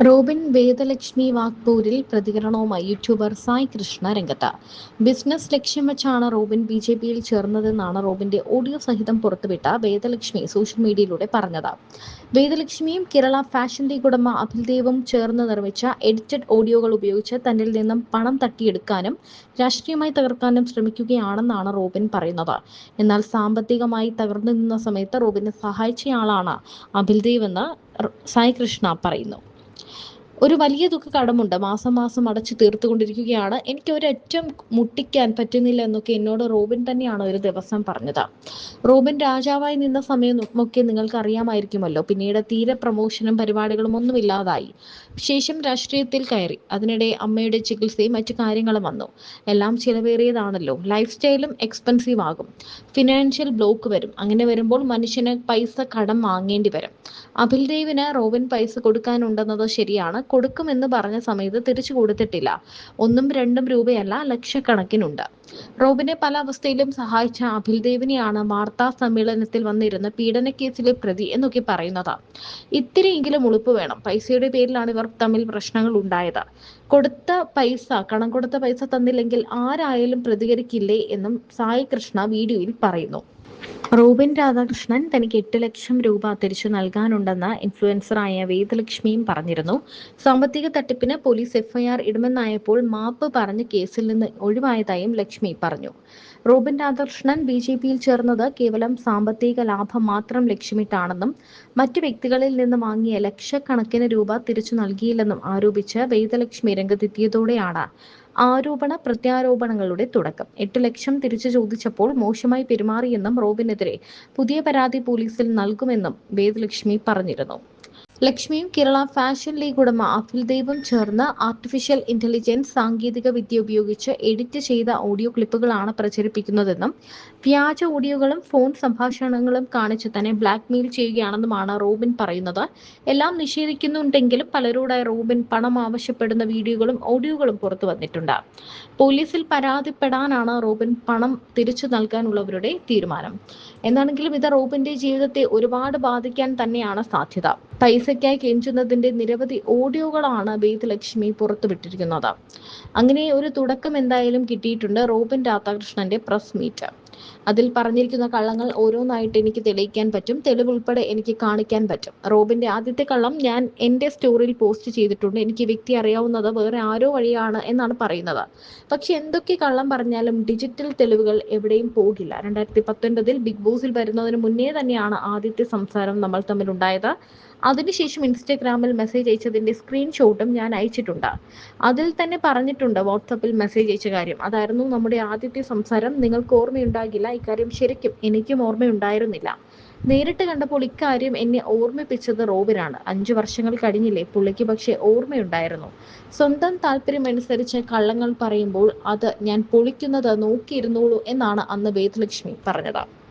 Robin Vedalakshmi വാഗ്പൂരിൽ പ്രതികരണവുമായി YouTuber Sai Krishna രംഗത്ത്. Business ലക്ഷ്യം വെച്ചാണ് റോബിൻ ബിജെപിയിൽ ചേർന്നതെന്നാണ് റോബിന്റെ ഓഡിയോ സഹിതം പുറത്തുവിട്ട വേദലക്ഷ്മി സോഷ്യൽ മീഡിയയിലൂടെ പറഞ്ഞത്. വേദലക്ഷ്മിയും കേരള ഫാഷൻ ലീഗ് ഉടമ അഭിൽദേവും ചേർന്ന് നിർമ്മിച്ച എഡിറ്റഡ് ഓഡിയോകൾ ഉപയോഗിച്ച് തന്നിൽ നിന്നും പണം തട്ടിയെടുക്കാനും രാഷ്ട്രീയമായി തകർക്കാനും ശ്രമിക്കുകയാണെന്നാണ് റോബിൻ പറയുന്നത്. എന്നാൽ സാമ്പത്തികമായി തകർന്നു നിന്ന സമയത്ത് റോബിനെ സഹായിച്ചയാളാണ് അഭിൽദേവ് എന്ന് സായ് കൃഷ്ണ പറയുന്നു. ഒരു വലിയ തുക കടമുണ്ട്, മാസം മാസം അടച്ചു തീർത്തുകൊണ്ടിരിക്കുകയാണ്. എനിക്ക് ഒരറ്റം മുട്ടിക്കാൻ പറ്റുന്നില്ല എന്നൊക്കെ എന്നോട് റോബിൻ തന്നെയാണ് ഒരു ദിവസം പറഞ്ഞത്. റോബിൻ രാജാവായി നിന്ന സമയമൊക്കെ നിങ്ങൾക്ക് അറിയാമായിരിക്കുമല്ലോ. പിന്നീട് തീരെ പ്രമോഷനും പരിപാടികളും ഒന്നുമില്ലാതായി. ശേഷം രാഷ്ട്രീയത്തിൽ കയറി. അതിനിടെ അമ്മയുടെ ചികിത്സയും മറ്റു കാര്യങ്ങളും വന്നു. എല്ലാം ചിലവേറിയതാണല്ലോ. ലൈഫ് സ്റ്റൈലും എക്സ്പെൻസീവ് ആകും. ഫിനാൻഷ്യൽ ബ്ലോക്ക് വരും. അങ്ങനെ വരുമ്പോൾ മനുഷ്യന് പൈസ കടം വാങ്ങേണ്ടി വരും. അഭിൽദേവിന് റോബിൻ പൈസ കൊടുക്കാനുണ്ടെന്നത് ശരിയാണ്. കൊടുക്കുമെന്ന് പറഞ്ഞ സമയത്ത് തിരിച്ചു കൊടുത്തിട്ടില്ല. 1-2 രൂപയല്ല, ലക്ഷക്കണക്കിനുണ്ട്. റോബിനെ പല അവസ്ഥയിലും സഹായിച്ച അഭിൽദേവിനെയാണ് വാർത്താ സമ്മേളനത്തിൽ വന്നിരുന്ന പീഡനക്കേസിലെ പ്രതി എന്നൊക്കെ പറയുന്നത്. ഇത്തിരിയെങ്കിലും ഉളുപ്പ് വേണം. പൈസയുടെ പേരിലാണ് ഇവർ തമ്മിൽ പ്രശ്നങ്ങൾ ഉണ്ടായത്. കടം കൊടുത്ത പൈസ തന്നില്ലെങ്കിൽ ആരായാലും പ്രതികരിക്കില്ലേ എന്നും സായി കൃഷ്ണ വീഡിയോയിൽ പറയുന്നു. റോബിൻ രാധാകൃഷ്ണൻ തനിക്ക് 8 ലക്ഷം രൂപ തിരിച്ചു നൽകാനുണ്ടെന്ന് ഇൻഫ്ലുവൻസറായ വേദലക്ഷ്മിയും പറഞ്ഞിരുന്നു. സാമ്പത്തിക തട്ടിപ്പിന് പോലീസ് എഫ്ഐആർ ഇടുമെന്നായപ്പോൾ മാപ്പ് പറഞ്ഞ് കേസിൽ നിന്ന് ഒഴിവായതായും ലക്ഷ്മി പറഞ്ഞു. റോബിൻ രാധാകൃഷ്ണൻ ബിജെപിയിൽ ചേർന്നത് കേവലം സാമ്പത്തിക ലാഭം മാത്രം ലക്ഷ്യമിട്ടാണെന്നും മറ്റു വ്യക്തികളിൽ നിന്ന് വാങ്ങിയ ലക്ഷക്കണക്കിന് രൂപ തിരിച്ചു നൽകിയില്ലെന്നും ആരോപിച്ച് വേദലക്ഷ്മി രംഗത്തെത്തിയതോടെയാണ് ആരോപണ പ്രത്യാരോപണങ്ങളുടെ തുടക്കം. 8 ലക്ഷം തിരിച്ചു ചോദിച്ചപ്പോൾ മോശമായി പെരുമാറിയെന്നും റോബിനെതിരെ പുതിയ പരാതി പോലീസിൽ നൽകുമെന്നും വേദലക്ഷ്മി പറഞ്ഞിരുന്നു. ലക്ഷ്മിയും കേരള ഫാഷൻ ലീഗ് ഉടമ അഭിൽദേവും ചേർന്ന് ആർട്ടിഫിഷ്യൽ ഇന്റലിജൻസ് സാങ്കേതിക വിദ്യ ഉപയോഗിച്ച് എഡിറ്റ് ചെയ്ത ഓഡിയോ ക്ലിപ്പുകളാണ് പ്രചരിപ്പിക്കുന്നതെന്നും വ്യാജ ഓഡിയോകളും ഫോൺ സംഭാഷണങ്ങളും കാണിച്ച് തന്നെ ബ്ലാക്ക്മെയിൽ ചെയ്യുകയാണെന്നുമാണ് റോബിൻ പറയുന്നത്. എല്ലാം നിഷേധിക്കുന്നുണ്ടെങ്കിലും പലരോടായി റോബിൻ പണം ആവശ്യപ്പെടുന്ന വീഡിയോകളും ഓഡിയോകളും പുറത്തു വന്നിട്ടുണ്ട്. പോലീസിൽ പരാതിപ്പെടാനാണ് റോബിൻ പണം തിരിച്ചു നൽകാനുള്ളവരുടെ തീരുമാനം. എന്താണെങ്കിലും ഇത് റോബിന്റെ ജീവിതത്തെ ഒരുപാട് ബാധിക്കാൻ തന്നെയാണ് സാധ്യത. പൈസയ്ക്കായി കെഞ്ചുന്നതിന്റെ നിരവധി ഓഡിയോകളാണ് വേദലക്ഷ്മി പുറത്തുവിട്ടിരിക്കുന്നത്. അങ്ങനെ ഒരു തുടക്കം എന്തായാലും കിട്ടിയിട്ടുണ്ട് റോബിൻ രാധാകൃഷ്ണന്റെ പ്രസ് മീറ്റ്. അതിൽ പറഞ്ഞിരിക്കുന്ന കള്ളങ്ങൾ ഓരോന്നായിട്ട് എനിക്ക് തെളിയിക്കാൻ പറ്റും. തെളിവ് ഉൾപ്പെടെ എനിക്ക് കാണിക്കാൻ പറ്റും. റോബിന്റെ ആദ്യത്തെ കള്ളം ഞാൻ എന്റെ സ്റ്റോറിയിൽ പോസ്റ്റ് ചെയ്തിട്ടുണ്ട്. എനിക്ക് വ്യക്തി അറിയാവുന്നത് വേറെ ആരോ വഴിയാണ് എന്നാണ് പറയുന്നത്. പക്ഷെ എന്തൊക്കെ കള്ളം പറഞ്ഞാലും ഡിജിറ്റൽ തെളിവുകൾ എവിടെയും പോകില്ല. 2019 ബിഗ് ബോസിൽ വരുന്നതിന് മുന്നേ തന്നെയാണ് ആദ്യത്തെ സംസാരം നമ്മൾ തമ്മിൽ ഉണ്ടായത്. അതിനുശേഷം ഇൻസ്റ്റഗ്രാമിൽ മെസ്സേജ് അയച്ചതിന്റെ സ്ക്രീൻഷോട്ടും ഞാൻ അയച്ചിട്ടുണ്ട്. അതിൽ തന്നെ പറഞ്ഞിട്ടുണ്ട് വാട്സാപ്പിൽ മെസ്സേജ് അയച്ച കാര്യം. അതായിരുന്നു നമ്മുടെ ആദ്യത്തെ സംസാരം. നിങ്ങൾക്ക് ഓർമ്മയുണ്ടാകില്ല. ഇക്കാര്യം ശരിക്കും എനിക്കും ഓർമ്മയുണ്ടായിരുന്നില്ല. നേരിട്ട് കണ്ടപ്പോൾ ഇക്കാര്യം എന്നെ ഓർമ്മിപ്പിച്ചത് റോബിനാണ്. 5 വർഷങ്ങൾ കഴിഞ്ഞില്ലേ, പുള്ളിക്ക് പക്ഷേ ഓർമ്മയുണ്ടായിരുന്നു. സ്വന്തം താല്പര്യമനുസരിച്ച് കള്ളങ്ങൾ പറയുമ്പോൾ അത് ഞാൻ പൊളിക്കുന്നത് നോക്കിയിരുന്നോളൂ എന്നാണ് അന്ന് വേദലക്ഷ്മി പറഞ്ഞത്.